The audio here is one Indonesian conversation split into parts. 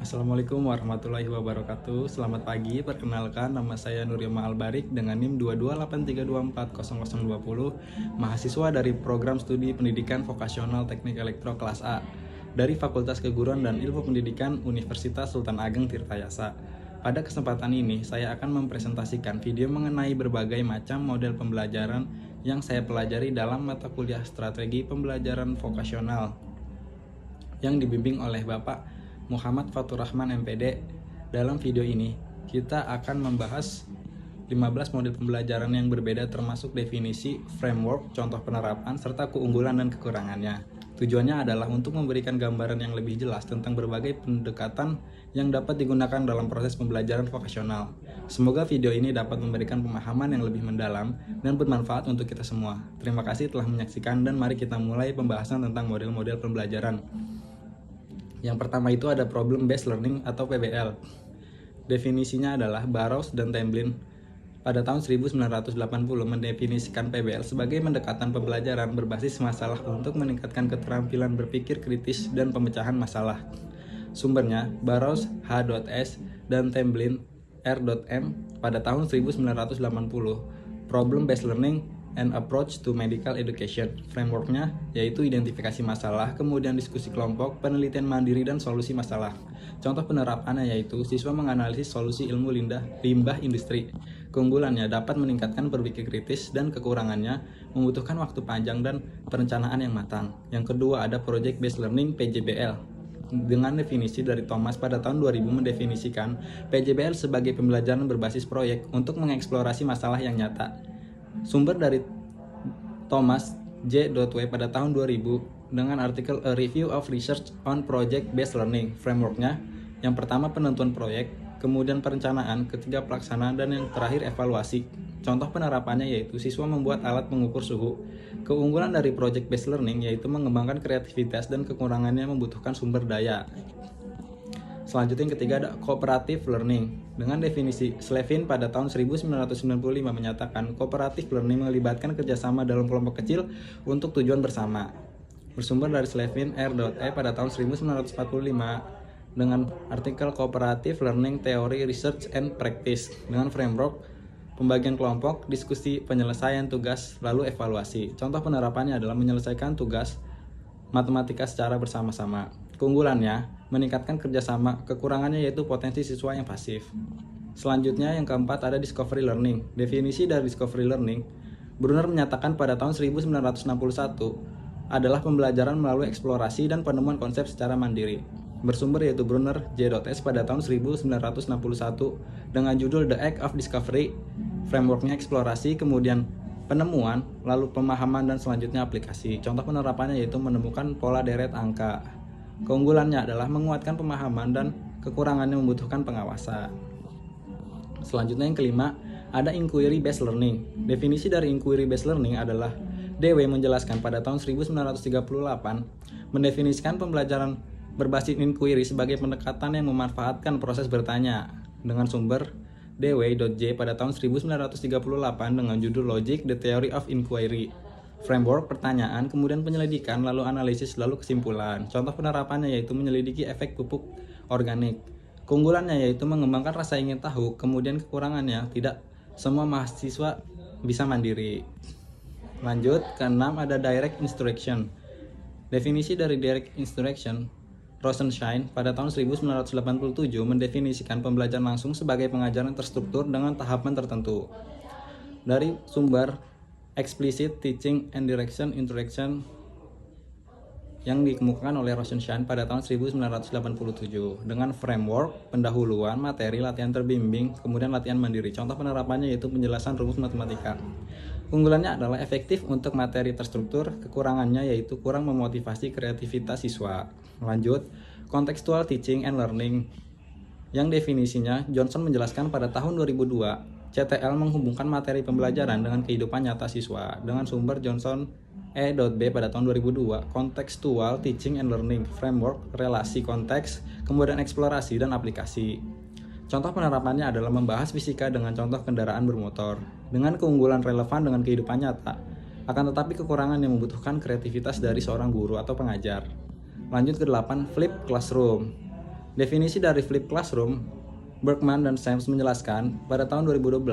Assalamualaikum warahmatullahi wabarakatuh. Selamat pagi, perkenalkan nama saya Nurima Albarik dengan NIM 228324020, mahasiswa dari program studi pendidikan vokasional teknik elektro kelas A dari Fakultas Keguruan dan Ilmu Pendidikan Universitas Sultan Ageng Tirtayasa. Pada kesempatan ini, saya akan mempresentasikan video mengenai berbagai macam model pembelajaran yang saya pelajari dalam mata kuliah strategi pembelajaran vokasional yang dibimbing oleh Bapak Muhammad Fatur Rahman MPD. Dalam video ini, kita akan membahas 15 model pembelajaran yang berbeda termasuk definisi, framework, contoh penerapan, serta keunggulan dan kekurangannya. Tujuannya adalah untuk memberikan gambaran yang lebih jelas tentang berbagai pendekatan yang dapat digunakan dalam proses pembelajaran vokasional. Semoga video ini dapat memberikan pemahaman yang lebih mendalam dan bermanfaat untuk kita semua. Terima kasih telah menyaksikan dan mari kita mulai pembahasan tentang model-model pembelajaran. Yang pertama itu ada Problem Based Learning atau PBL. Definisinya adalah Barrows dan Templin pada tahun 1980 mendefinisikan PBL sebagai pendekatan pembelajaran berbasis masalah untuk meningkatkan keterampilan berpikir kritis dan pemecahan masalah. Sumbernya Barrows H.S. dan Templin R.M. pada tahun 1980. Problem Based Learning and Approach to Medical Education. Frameworknya yaitu identifikasi masalah, kemudian diskusi kelompok, penelitian mandiri, dan solusi masalah. Contoh penerapannya yaitu siswa menganalisis solusi ilmu limbah industri. Keunggulannya dapat meningkatkan berpikir kritis dan kekurangannya membutuhkan waktu panjang dan perencanaan yang matang. Yang kedua ada Project Based Learning PJBL. Dengan definisi dari Thomas pada tahun 2000 mendefinisikan PJBL sebagai pembelajaran berbasis proyek untuk mengeksplorasi masalah yang nyata. Sumber dari Thomas J.W. pada tahun 2000 dengan artikel A Review of Research on Project Based Learning. Frameworknya yang pertama penentuan proyek, kemudian perencanaan, ketiga pelaksanaan, dan yang terakhir evaluasi. Contoh penerapannya yaitu siswa membuat alat pengukur suhu. Keunggulan dari Project Based Learning yaitu mengembangkan kreativitas dan kekurangannya membutuhkan sumber daya. Selanjutnya yang ketiga ada Cooperative Learning. Dengan definisi Slevin pada tahun 1995 menyatakan Cooperative Learning melibatkan kerjasama dalam kelompok kecil untuk tujuan bersama. Bersumber dari Slevin R.E. pada tahun 1945 dengan artikel Cooperative Learning Theory, Research, and Practice dengan framework pembagian kelompok, diskusi, penyelesaian tugas, lalu evaluasi. Contoh penerapannya adalah menyelesaikan tugas matematika secara bersama-sama. Keunggulannya, meningkatkan kerjasama, kekurangannya yaitu potensi siswa yang pasif. Selanjutnya yang keempat ada Discovery Learning. Definisi dari Discovery Learning, Brunner menyatakan pada tahun 1961 adalah pembelajaran melalui eksplorasi dan penemuan konsep secara mandiri. Bersumber yaitu Brunner J.S. pada tahun 1961 dengan judul The Act of Discovery. Frameworknya eksplorasi, kemudian penemuan, lalu pemahaman, dan selanjutnya aplikasi. Contoh penerapannya yaitu menemukan pola deret angka. Keunggulannya adalah menguatkan pemahaman dan kekurangannya membutuhkan pengawasan. Selanjutnya yang kelima, ada Inquiry Based Learning. Definisi dari Inquiry Based Learning adalah DW menjelaskan pada tahun 1938 mendefinisikan pembelajaran berbasis inquiry sebagai pendekatan yang memanfaatkan proses bertanya dengan sumber D.W.J. pada tahun 1938 dengan judul Logic, The Theory of Inquiry. Framework, pertanyaan, kemudian penyelidikan, lalu analisis, lalu kesimpulan. Contoh penerapannya yaitu menyelidiki efek pupuk organik. Keunggulannya yaitu mengembangkan rasa ingin tahu, kemudian kekurangannya tidak semua mahasiswa bisa mandiri. Lanjut, keenam ada Direct Instruction. Definisi dari Direct Instruction, Rosenshine pada tahun 1987 mendefinisikan pembelajaran langsung sebagai pengajaran terstruktur dengan tahapan tertentu. Dari sumber Explicit Teaching and Direction Interaction yang dikemukakan oleh Rosenshine pada tahun 1987 dengan framework, pendahuluan, materi, latihan terbimbing, kemudian latihan mandiri. Contoh penerapannya yaitu penjelasan rumus matematika. Keunggulannya adalah efektif untuk materi terstruktur, kekurangannya yaitu kurang memotivasi kreativitas siswa. Lanjut, Contextual Teaching and Learning yang definisinya Johnson menjelaskan pada tahun 2002 CTL menghubungkan materi pembelajaran dengan kehidupan nyata siswa dengan sumber Johnson E.B. pada tahun 2002 Contextual Teaching and Learning Framework, relasi konteks, kemudian eksplorasi dan aplikasi. Contoh penerapannya adalah membahas fisika dengan contoh kendaraan bermotor dengan keunggulan relevan dengan kehidupan nyata, akan tetapi kekurangan yang membutuhkan kreativitas dari seorang guru atau pengajar. Lanjut ke 8, Flip Classroom. Definisi dari Flipped Classroom, Berkman dan Sams menjelaskan pada tahun 2012,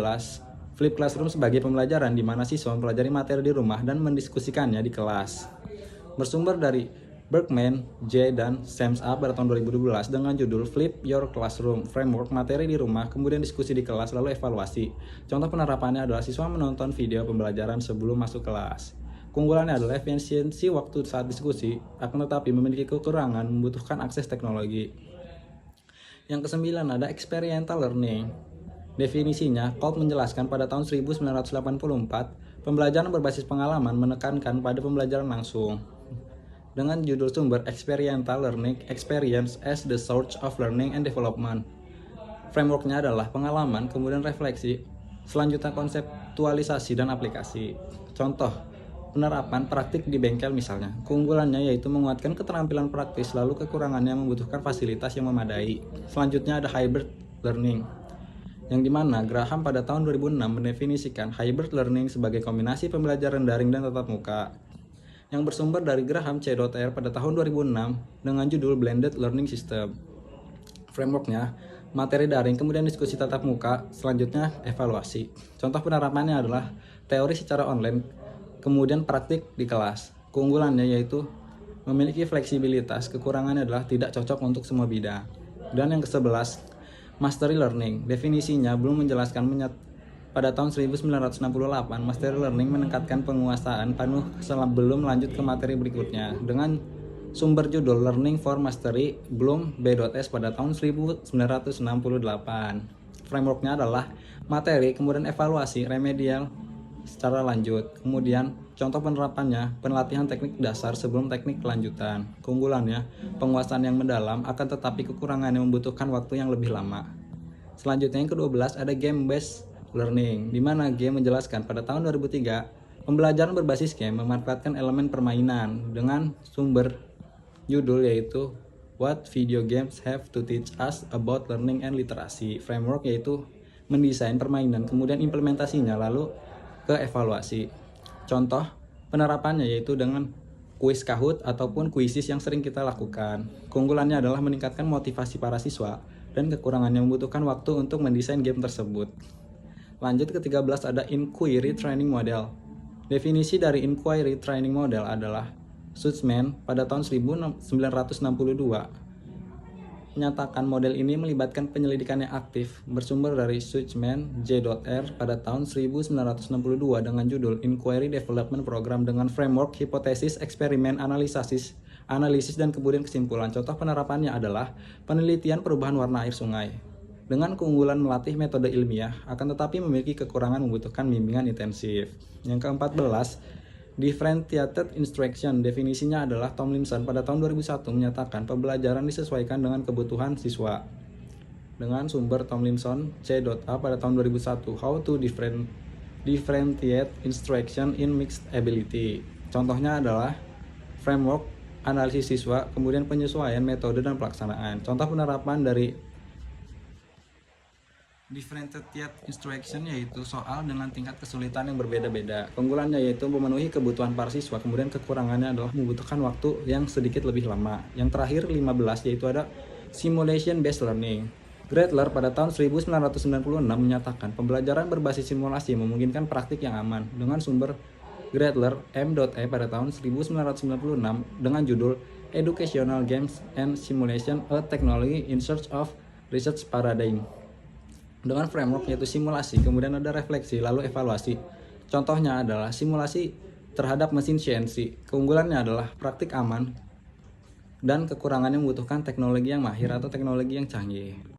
Flipped Classroom sebagai pembelajaran di mana siswa mempelajari materi di rumah dan mendiskusikannya di kelas. Bersumber dari Berkman, J, dan Sams A pada tahun 2012 dengan judul Flip Your Classroom, Framework Materi di Rumah, kemudian diskusi di kelas, lalu evaluasi. Contoh penerapannya adalah siswa menonton video pembelajaran sebelum masuk kelas. Keunggulannya adalah efisiensi waktu saat diskusi, akan tetapi memiliki kekurangan membutuhkan akses teknologi. Yang kesembilan ada experiential learning. Definisinya, Kolb menjelaskan pada tahun 1984, pembelajaran berbasis pengalaman menekankan pada pembelajaran langsung. Dengan judul sumber Experiential Learning, Experience as the Source of Learning and Development. Frameworknya adalah pengalaman, kemudian refleksi, selanjutnya konseptualisasi dan aplikasi. Contoh, penerapan praktik di bengkel misalnya. Keunggulannya yaitu menguatkan keterampilan praktis, lalu kekurangannya membutuhkan fasilitas yang memadai. Selanjutnya ada hybrid learning, yang dimana Graham pada tahun 2006 mendefinisikan hybrid learning sebagai kombinasi pembelajaran daring dan tatap muka, yang bersumber dari Graham C.R. pada tahun 2006 dengan judul Blended Learning System. Frameworknya, materi daring, kemudian diskusi tatap muka, selanjutnya evaluasi. Contoh penerapannya adalah teori secara online, kemudian praktik di kelas. Keunggulannya yaitu memiliki fleksibilitas, kekurangannya adalah tidak cocok untuk semua bidang. Dan yang ke-11, Mastery Learning. Definisinya belum menjelaskan pada tahun 1968, Mastery Learning meningkatkan penguasaan penuh sebelum lanjut ke materi berikutnya dengan sumber judul Learning for Mastery Bloom B.S. pada tahun 1968. Frameworknya adalah materi, kemudian evaluasi, remedial secara lanjut. Kemudian contoh penerapannya, pelatihan teknik dasar sebelum teknik kelanjutan. Keunggulannya, penguasaan yang mendalam akan tetapi kekurangannya membutuhkan waktu yang lebih lama. Selanjutnya yang ke-12 ada Game-Based Learning, di mana game menjelaskan pada tahun 2003, pembelajaran berbasis game memanfaatkan elemen permainan dengan sumber judul yaitu What Video Games Have to Teach Us About Learning and Literacy. Framework yaitu mendesain permainan, kemudian implementasinya, lalu ke evaluasi. Contoh penerapannya yaitu dengan kuis Kahoot ataupun kuisis yang sering kita lakukan. Keunggulannya adalah meningkatkan motivasi para siswa dan kekurangannya membutuhkan waktu untuk mendesain game tersebut. Lanjut ke 13 ada Inquiry Training Model. Definisi dari Inquiry Training Model adalah Sussman pada tahun 1962 menyatakan model ini melibatkan penyelidikan yang aktif, bersumber dari Sussman J.R. pada tahun 1962 dengan judul Inquiry Development Program dengan framework, hipotesis, eksperimen, analisis, dan kemudian kesimpulan. Contoh penerapannya adalah penelitian perubahan warna air sungai. Dengan keunggulan melatih metode ilmiah, akan tetapi memiliki kekurangan membutuhkan bimbingan intensif. Yang ke-14, Differentiated Instruction. Definisinya adalah Tomlinson pada tahun 2001 menyatakan pembelajaran disesuaikan dengan kebutuhan siswa. Dengan sumber Tomlinson C.A. pada tahun 2001, How to Differentiate Instruction in Mixed Ability. Contohnya adalah framework, analisis siswa, kemudian penyesuaian metode dan pelaksanaan. Contoh penerapan dari Differentiated Instruction yaitu soal dengan tingkat kesulitan yang berbeda-beda. Keunggulannya yaitu memenuhi kebutuhan para siswa, kemudian kekurangannya adalah membutuhkan waktu yang sedikit lebih lama. Yang terakhir 15 yaitu ada Simulation Based Learning. Gretler pada tahun 1996 menyatakan pembelajaran berbasis simulasi memungkinkan praktik yang aman dengan sumber Gretler M.E. pada tahun 1996 dengan judul Educational Games and Simulation, a Technology in Search of Research Paradigm. Dengan framework yaitu simulasi, kemudian ada refleksi, lalu evaluasi. Contohnya adalah simulasi terhadap mesin CNC. Keunggulannya adalah praktik aman dan kekurangannya membutuhkan teknologi yang mahir atau teknologi yang canggih.